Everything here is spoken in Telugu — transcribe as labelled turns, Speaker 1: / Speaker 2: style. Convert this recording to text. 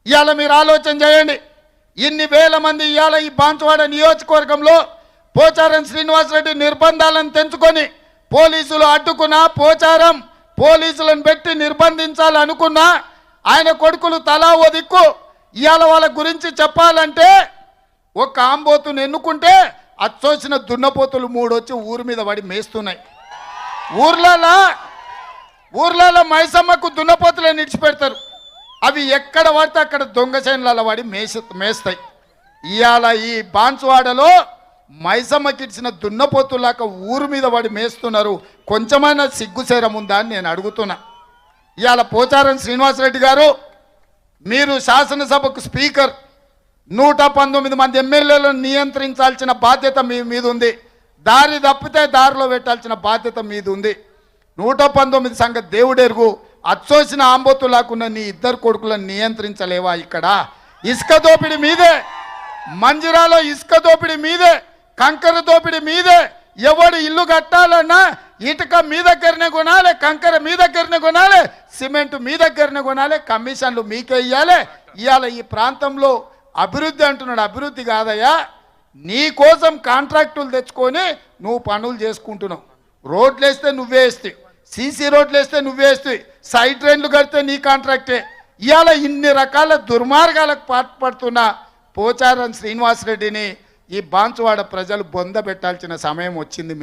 Speaker 1: ఇవాళ మీరు ఆలోచన చేయండి, ఇన్ని వేల మంది ఇవాళ ఈ బాన్సువాడ నియోజకవర్గంలో పోచారం శ్రీనివాసరెడ్డి నిర్బంధాలను తెంచుకొని పోలీసులు అడ్డుకున్నా, పోచారం పోలీసులను పెట్టి నిర్బంధించాలనుకున్నా, ఆయన కొడుకులు తలా ఓ దిక్కు ఇవాళ వాళ్ళ గురించి చెప్పాలంటే ఒక ఆంబోతును ఎన్నుకుంటే అచ్చోసిన దున్నపోతులు 3 వచ్చి ఊరి మీద పడి మేస్తున్నాయి. ఊర్లలో మైసమ్మకు దున్నపోతులను నిడిచిపెడతారు, అవి ఎక్కడ పడితే అక్కడ దొంగ చేనులలో పడి మేస్తాయి. ఇవాళ ఈ బాన్సువాడలో మైసమ్మకి ఇచ్చిన దున్నపోతులాక ఊరు మీద పడి మేస్తున్నారు. కొంచెమైనా సిగ్గుసేరం ఉందా అని నేను అడుగుతున్నా. ఇవాళ పోచారం శ్రీనివాసరెడ్డి గారు, మీరు శాసనసభకు స్పీకర్, 119 మంది ఎమ్మెల్యేలను నియంత్రించాల్సిన బాధ్యత మీ మీద ఉంది. దారి తప్పితే దారిలో పెట్టాల్సిన బాధ్యత మీద ఉంది. 119 సంగతి దేవుడెరుగు. అచ్చోసిన ఆంబోతులాకున్న నీ 2 కొడుకులను నియంత్రించలేవా? ఇక్కడ ఇసుక దోపిడి మీదే, మంజిరాలో ఇసుక దోపిడి మీదే, కంకర దోపిడి మీదే. ఎవడు ఇల్లు కట్టాలన్నా ఇటుక మీ దగ్గరనే కొనాలి, కంకర మీ దగ్గరనే కొనాలి, సిమెంట్ మీ దగ్గరనే కొనాలి, కమిషన్లు మీకే ఇవ్వాలి. ఇవాళ ఈ ప్రాంతంలో అభివృద్ధి అంటున్నాడు, అభివృద్ధి కాదయ్యా, నీ కోసం కాంట్రాక్టులు తెచ్చుకొని నువ్వు పనులు చేసుకుంటున్నావు. రోడ్లు వేస్తే నువ్వే వేస్తాయి, సీసీ రోడ్లు వేస్తే నువ్వే వేస్తాయి, సైడ్ ట్రైన్లు కడితే నీ కాంట్రాక్టే. ఇవాళ ఇన్ని రకాల దుర్మార్గాలకు పాల్పడుతున్న పోచారం శ్రీనివాసరెడ్డిని ఈ బాన్సువాడ ప్రజలు బొంద పెట్టాల్సిన సమయం వచ్చింది.